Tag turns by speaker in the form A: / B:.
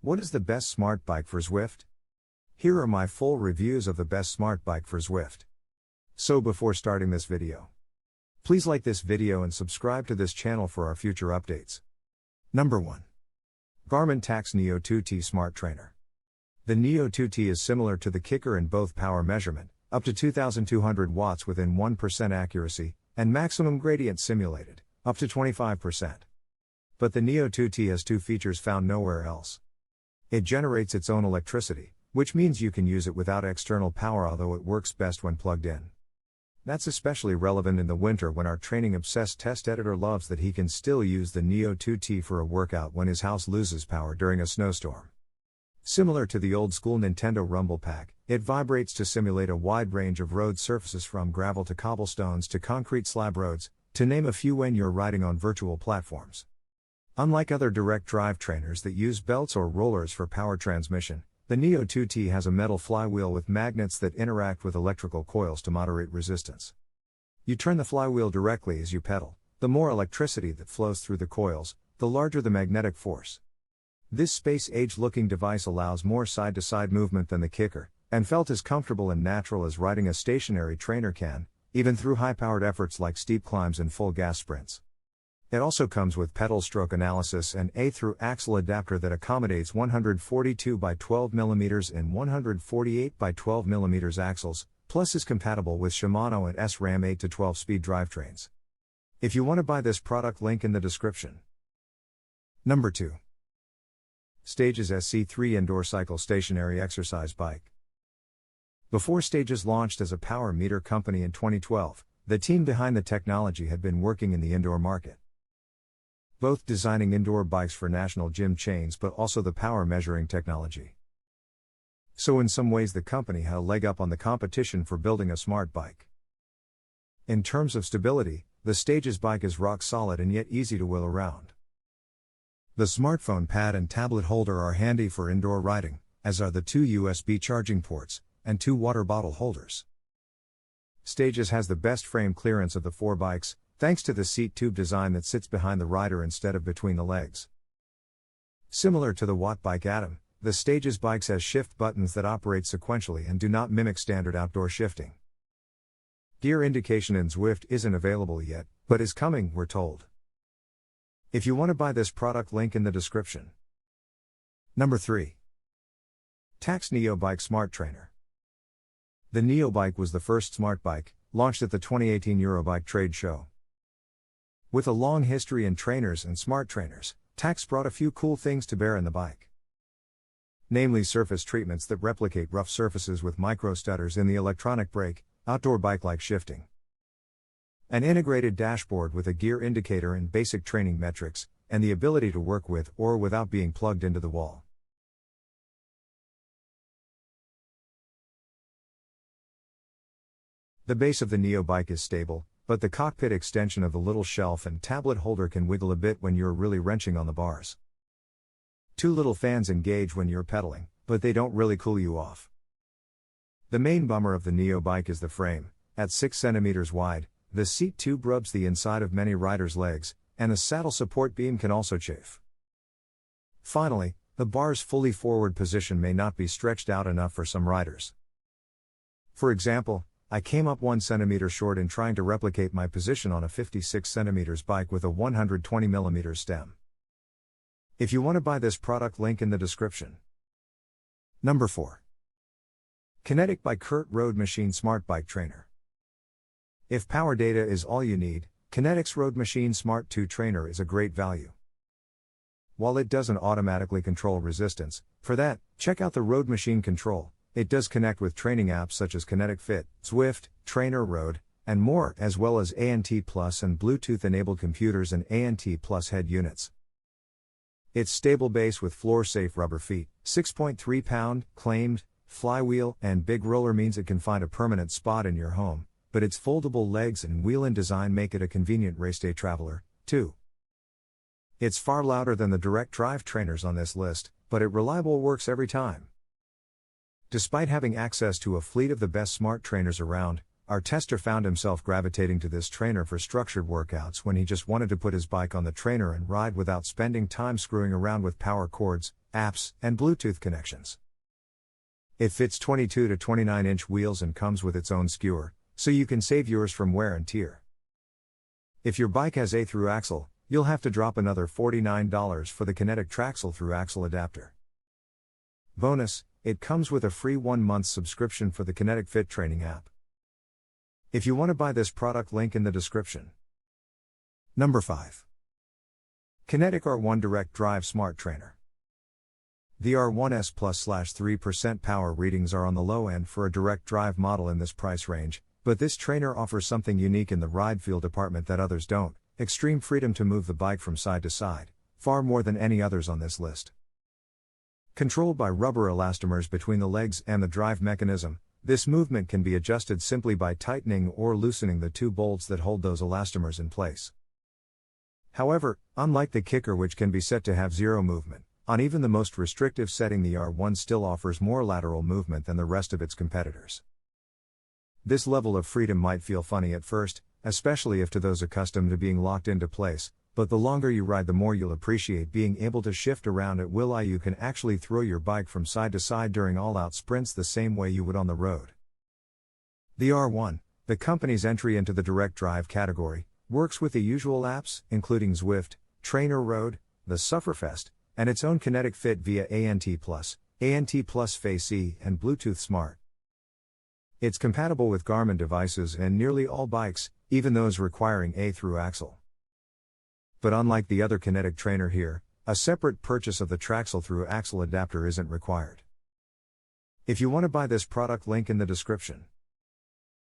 A: What is the best smart bike for Zwift? Here are my full reviews of the best smart bike for Zwift. So before starting this video, please like this video and subscribe to this channel for our future updates. Number 1. Garmin Tax Neo2T Smart Trainer. The Neo2T is similar to the Kicker in both power measurement, up to 2200 watts within 1% accuracy, and maximum gradient simulated, up to 25%. But the Neo2T has two features found nowhere else. It generates its own electricity, which means you can use it without external power, although it works best when plugged in. That's especially relevant in the winter when our training-obsessed test editor loves that he can still use the Neo2T for a workout when his house loses power during a snowstorm. Similar to the old-school Nintendo Rumble Pack, it vibrates to simulate a wide range of road surfaces from gravel to cobblestones to concrete slab roads, to name a few when you're riding on virtual platforms. Unlike other direct drive trainers that use belts or rollers for power transmission, the Neo2T has a metal flywheel with magnets that interact with electrical coils to moderate resistance. You turn the flywheel directly as you pedal. The more electricity that flows through the coils, the larger the magnetic force. This space-age looking device allows more side-to-side movement than the Kicker, and felt as comfortable and natural as riding a stationary trainer can, even through high-powered efforts like steep climbs and full gas sprints. It also comes with pedal stroke analysis and a through-axle adapter that accommodates 142 by 12 mm and 148 by 12 mm axles, plus is compatible with Shimano and SRAM 8 to 12 speed drivetrains. If you want to buy this product, link in the description. Number 2. Stages SC3 Indoor Cycle Stationary Exercise Bike. Before Stages launched as a power meter company in 2012, the team behind the technology had been working in the indoor market, both designing indoor bikes for national gym chains but also the power measuring technology. So in some ways the company had a leg up on the competition for building a smart bike. In terms of stability, the Stages bike is rock solid and yet easy to wheel around. The smartphone pad and tablet holder are handy for indoor riding, as are the two USB charging ports, and two water bottle holders. Stages has the best frame clearance of the four bikes, thanks to the seat tube design that sits behind the rider instead of between the legs. Similar to the Watt Bike Atom, the Stages bikes has shift buttons that operate sequentially and do not mimic standard outdoor shifting. Gear indication in Zwift isn't available yet, but is coming, we're told. If you want to buy this product, link in the description. Number 3. Tacx Neo Bike Smart Trainer. The Neo bike was the first smart bike, launched at the 2018 Eurobike trade show. With a long history in trainers and smart trainers, Tacx brought a few cool things to bear in the bike. Namely surface treatments that replicate rough surfaces with micro stutters in the electronic brake, outdoor bike-like shifting. An integrated dashboard with a gear indicator and basic training metrics, and the ability to work with or without being plugged into the wall. The base of the Neo bike is stable, but the cockpit extension of the little shelf and tablet holder can wiggle a bit when you're really wrenching on the bars. Two little fans engage when you're pedaling, but they don't really cool you off. The main bummer of the Neo bike is the frame. At 6 cm wide, the seat tube rubs the inside of many riders' legs, and the saddle support beam can also chafe. Finally, the bar's fully forward position may not be stretched out enough for some riders. For example, I came up 1 centimeter short in trying to replicate my position on a 56 cm bike with a 120 mm stem. If you want to buy this product, link in the description. Number 4. Kinetic by Kurt Road Machine Smart Bike Trainer. If power data is all you need, Kinetic's Road Machine Smart 2 Trainer is a great value. While it doesn't automatically control resistance, for that, check out the Road Machine Control. It does connect with training apps such as Kinetic Fit, Zwift, Trainer Road, and more, as well as ANT Plus and Bluetooth-enabled computers and ANT Plus head units. Its stable base with floor-safe rubber feet, 6.3 pound, claimed, flywheel, and big roller means it can find a permanent spot in your home, but its foldable legs and wheel-in design make it a convenient race-day traveler, too. It's far louder than the direct drive trainers on this list, but it reliably works every time. Despite having access to a fleet of the best smart trainers around, Our tester found himself gravitating to this trainer for structured workouts when he just wanted to put his bike on the trainer and ride without spending time screwing around with power cords, apps, and Bluetooth connections. It fits 22 to 29-inch wheels and comes with its own skewer, so you can save yours from wear and tear. If your bike has a through axle, you'll have to drop another $49 for the Kinetic Traxel through axle adapter. Bonus, it comes with a free 1-month subscription for the Kinetic Fit training app. If you want to buy this product, link in the description. Number 5. Kinetic R1 Direct Drive Smart Trainer. The R1S Plus/3% power readings are on the low end for a direct drive model in this price range, but this trainer offers something unique in the ride feel department that others don't: extreme freedom to move the bike from side to side, far more than any others on this list. Controlled by rubber elastomers between the legs and the drive mechanism, this movement can be adjusted simply by tightening or loosening the 2 bolts that hold those elastomers in place. However, unlike the Kicker, which can be set to have 0 movement, on even the most restrictive setting, the R1 still offers more lateral movement than the rest of its competitors. This level of freedom might feel funny at first, especially if to those accustomed to being locked into place, but the longer you ride, the more you'll appreciate being able to shift around at will. You can actually throw your bike from side to side during all-out sprints the same way you would on the road. The R1, the company's entry into the direct drive category, works with the usual apps, including Zwift, Trainer Road, the Sufferfest, and its own Kinetic Fit via ANT Plus Face-E, and Bluetooth Smart. It's compatible with Garmin devices and nearly all bikes, even those requiring a through axle. But unlike the other Kinetic trainer here, a separate purchase of the Traxel through axle adapter isn't required. If you want to buy this product, link in the description.